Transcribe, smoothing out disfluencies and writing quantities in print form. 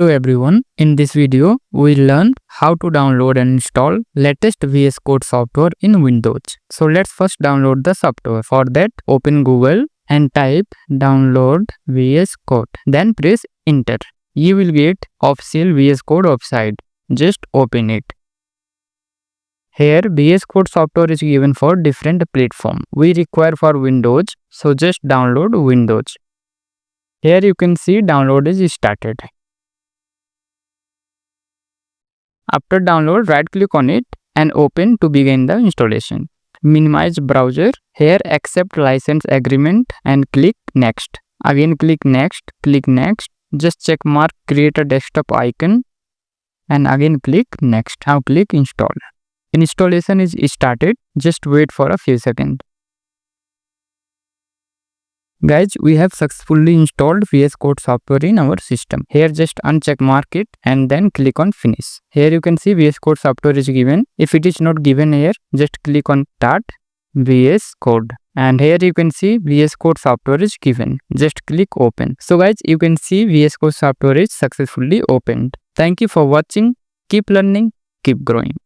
Hello everyone, in this video we'll learn how to download and install latest VS Code software in Windows. So let's first download the software. For that, open Google and type download VS Code. Then press enter. You will get official VS Code website. Just open it. Here VS Code software is given for different platform. We require for Windows, so just download Windows. Here you can see download is started. After download, right click on it and open to begin the installation. Minimize browser. Here accept license agreement and click next. Again click next, just check mark create a desktop icon and again click next. Now click install. Installation is started. Just wait for a few seconds. Guys, we have successfully installed VS Code software in our system. Here just uncheck mark it and then click on finish. Here you can see VS Code software is given. If it is not given here, just click on start VS Code. And here you can see VS Code software is given. Just click open. So guys, you can see VS Code software is successfully opened. Thank you for watching. Keep learning, keep growing.